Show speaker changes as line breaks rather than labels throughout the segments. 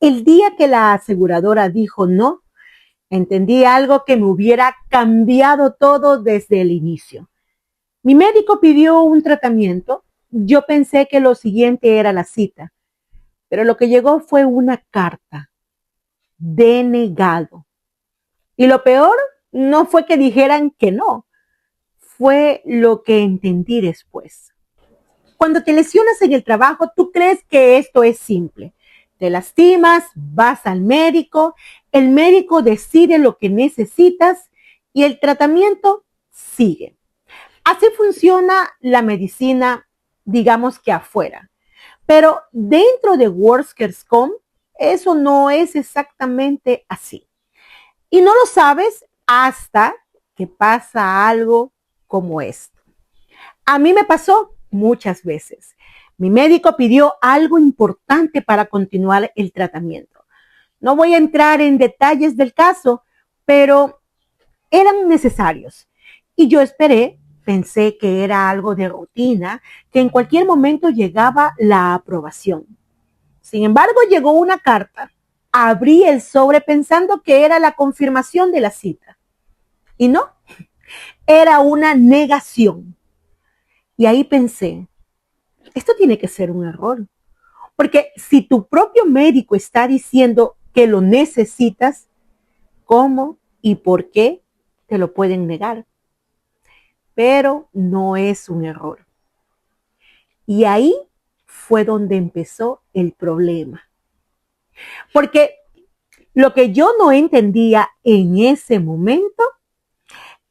El día que la aseguradora dijo no, entendí algo que me hubiera cambiado todo desde el inicio. Mi médico pidió un tratamiento. Yo pensé que lo siguiente era la cita, pero lo que llegó fue una carta denegado. Y lo peor no fue que dijeran que no, fue lo que entendí después. Cuando te lesionas en el trabajo, tú crees que esto es simple. Te lastimas, vas al médico, el médico decide lo que necesitas y el tratamiento sigue. Así funciona la medicina, digamos que afuera. Pero dentro de Workers.com, eso no es exactamente así. Y no lo sabes hasta que pasa algo como esto. A mí me pasó muchas veces. Mi médico pidió algo importante para continuar el tratamiento. No voy a entrar en detalles del caso, pero eran necesarios. Y yo esperé, pensé que era algo de rutina, que en cualquier momento llegaba la aprobación. Sin embargo, llegó una carta. Abrí el sobre pensando que era la confirmación de la cita. Y no, era una negación. Y ahí pensé, esto tiene que ser un error. Porque si tu propio médico está diciendo que lo necesitas, ¿cómo y por qué te lo pueden negar? Pero no es un error. Y ahí fue donde empezó el problema. Porque lo que yo no entendía en ese momento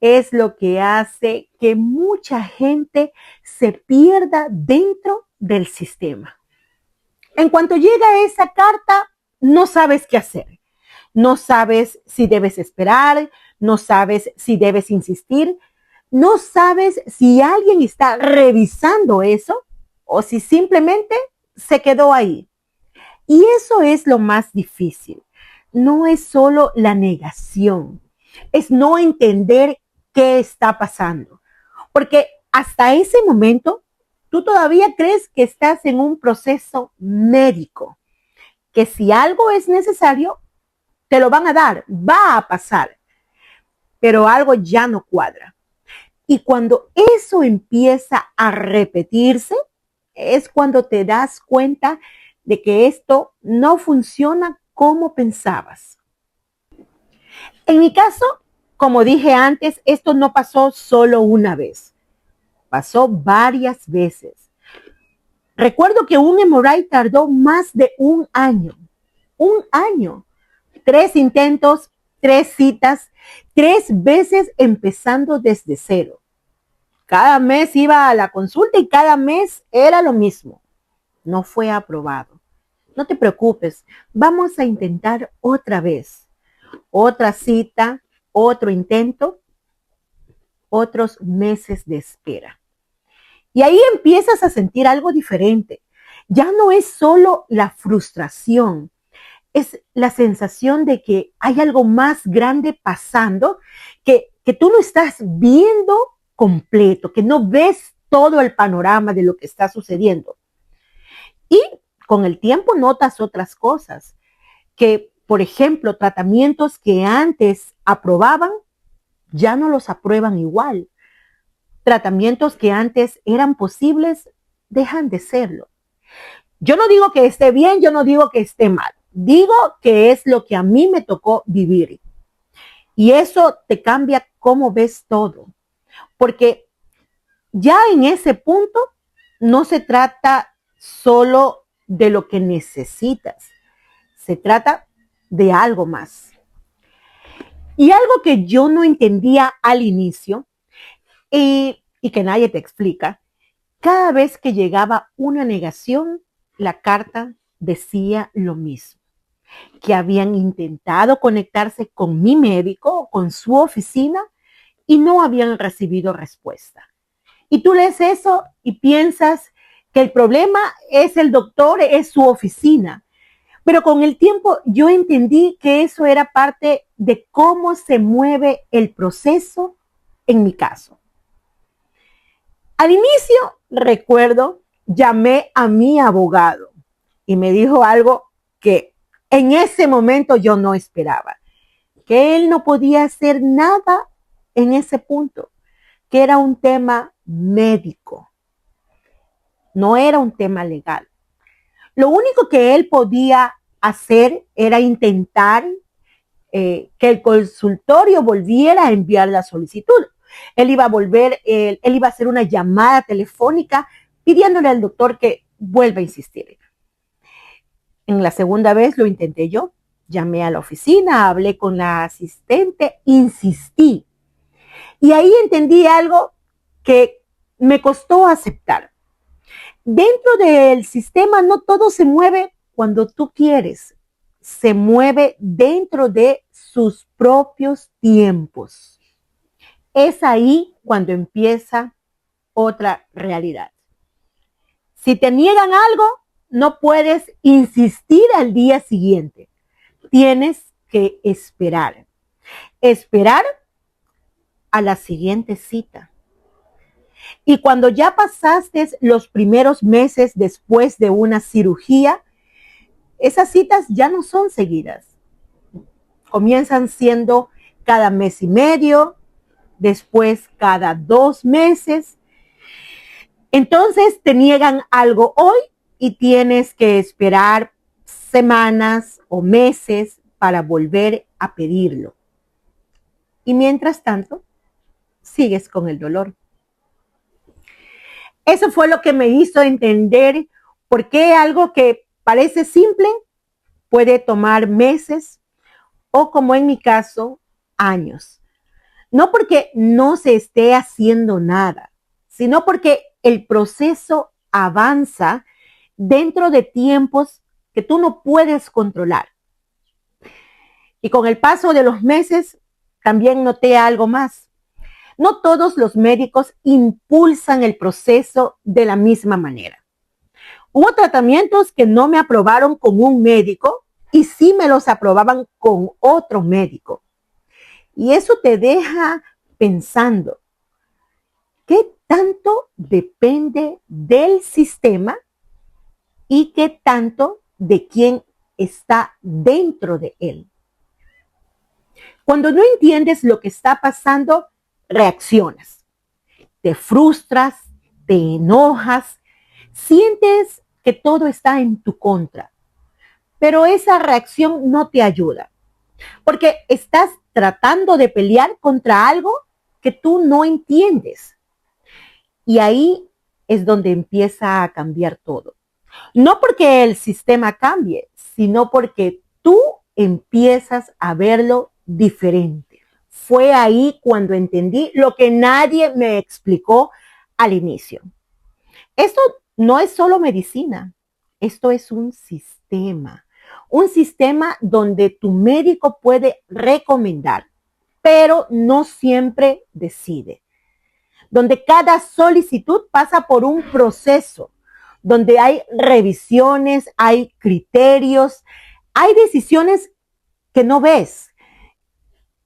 es lo que hace que mucha gente se pierda dentro del sistema. En cuanto llega esa carta, no sabes qué hacer. No sabes si debes esperar, no sabes si debes insistir, no sabes si alguien está revisando eso o si simplemente se quedó ahí. Y eso es lo más difícil. No es solo la negación, es no entender qué está pasando. Porque hasta ese momento, tú todavía crees que estás en un proceso médico, que si algo es necesario, te lo van a dar, va a pasar, pero algo ya no cuadra. Y cuando eso empieza a repetirse, es cuando te das cuenta de que esto no funciona como pensabas. En mi caso, como dije antes, esto no pasó solo una vez, pasó varias veces. Recuerdo que un hemorray tardó más de un año, 3 intentos, 3 citas, 3 veces empezando desde cero. Cada mes iba a la consulta y cada mes era lo mismo. No fue aprobado. No te preocupes, vamos a intentar otra vez. Otra cita, otro intento, otros meses de espera. Y ahí empiezas a sentir algo diferente. Ya no es solo la frustración, es la sensación de que hay algo más grande pasando que tú no estás viendo completo, que no ves todo el panorama de lo que está sucediendo. Y con el tiempo notas otras cosas, que por ejemplo, tratamientos que antes aprobaban, ya no los aprueban igual. Tratamientos que antes eran posibles, dejan de serlo. Yo no digo que esté bien, yo no digo que esté mal. Digo que es lo que a mí me tocó vivir. Y eso te cambia cómo ves todo. Porque ya en ese punto no se trata solo de lo que necesitas. Se trata de algo más. Y algo que yo no entendía al inicio y que nadie te explica, cada vez que llegaba una negación, la carta decía lo mismo, que habían intentado conectarse con mi médico, con su oficina, y no habían recibido respuesta. Y tú lees eso y piensas que el problema es el doctor, es su oficina. Pero con el tiempo yo entendí que eso era parte de cómo se mueve el proceso en mi caso. Al inicio, recuerdo, llamé a mi abogado y me dijo algo que En ese momento yo no esperaba que él no podía hacer nada en ese punto, que era un tema médico, no era un tema legal. Lo único que él podía hacer era intentar que el consultorio volviera a enviar la solicitud. Él iba a hacer una llamada telefónica pidiéndole al doctor que vuelva a insistir. En la segunda vez lo intenté yo. Llamé a la oficina, hablé con la asistente, insistí. Y ahí entendí algo que me costó aceptar. Dentro del sistema no todo se mueve cuando tú quieres. Se mueve dentro de sus propios tiempos. Es ahí cuando empieza otra realidad. Si te niegan algo, no puedes insistir al día siguiente. Tienes que esperar. Esperar a la siguiente cita. Y cuando ya pasaste los primeros meses después de una cirugía, esas citas ya no son seguidas. Comienzan siendo cada mes y medio, después cada 2 meses. Entonces te niegan algo hoy y tienes que esperar semanas o meses para volver a pedirlo. Y mientras tanto, sigues con el dolor. Eso fue lo que me hizo entender por qué algo que parece simple puede tomar meses o, como en mi caso, años. No porque no se esté haciendo nada, sino porque el proceso avanza dentro de tiempos que tú no puedes controlar. Y con el paso de los meses, también noté algo más. No todos los médicos impulsan el proceso de la misma manera. Hubo tratamientos que no me aprobaron con un médico y sí me los aprobaban con otro médico. Y eso te deja pensando, ¿qué tanto depende del sistema y qué tanto de quién está dentro de él? Cuando no entiendes lo que está pasando, reaccionas. Te frustras, te enojas, sientes que todo está en tu contra. Pero esa reacción no te ayuda, porque estás tratando de pelear contra algo que tú no entiendes. Y ahí es donde empieza a cambiar todo. No porque el sistema cambie, sino porque tú empiezas a verlo diferente. Fue ahí cuando entendí lo que nadie me explicó al inicio. Esto no es solo medicina, esto es un sistema. Un sistema donde tu médico puede recomendar, pero no siempre decide. Donde cada solicitud pasa por un proceso, donde hay revisiones, hay criterios, hay decisiones que no ves.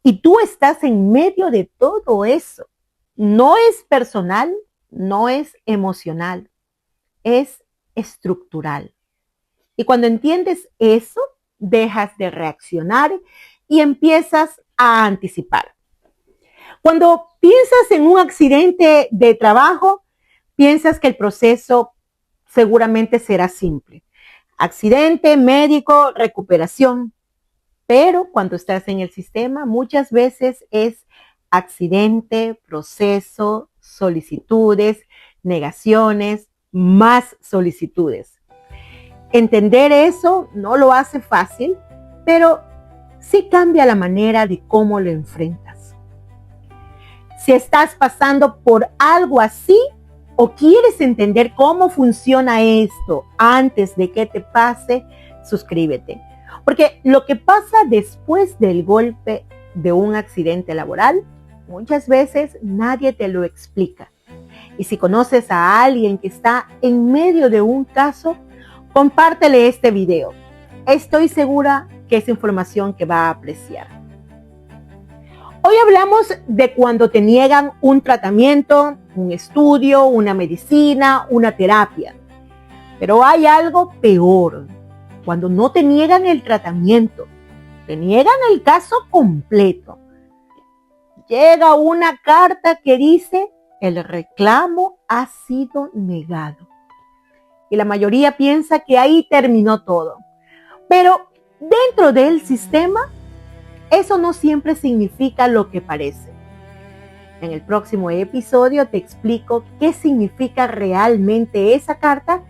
Y tú estás en medio de todo eso. No es personal, no es emocional, es estructural. Y cuando entiendes eso, dejas de reaccionar y empiezas a anticipar. Cuando piensas en un accidente de trabajo, piensas que el proceso seguramente será simple. Accidente, médico, recuperación. Pero cuando estás en el sistema, muchas veces es accidente, proceso, solicitudes, negaciones, más solicitudes. Entender eso no lo hace fácil, pero sí cambia la manera de cómo lo enfrentas. Si estás pasando por algo así o quieres entender cómo funciona esto antes de que te pase, suscríbete. Porque lo que pasa después del golpe de un accidente laboral, muchas veces nadie te lo explica. Y si conoces a alguien que está en medio de un caso, compártele este video. Estoy segura que es información que va a apreciar. Hoy hablamos de cuando te niegan un tratamiento, un estudio, una medicina, una terapia. Pero hay algo peor. cuando no te niegan el tratamiento, te niegan el caso completo. Llega una carta que dice, el reclamo ha sido negado. Y la mayoría piensa que ahí terminó todo. Pero dentro del sistema, eso no siempre significa lo que parece. En el próximo episodio te explico qué significa realmente esa carta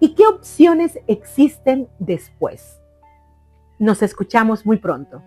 y qué opciones existen después. Nos escuchamos muy pronto.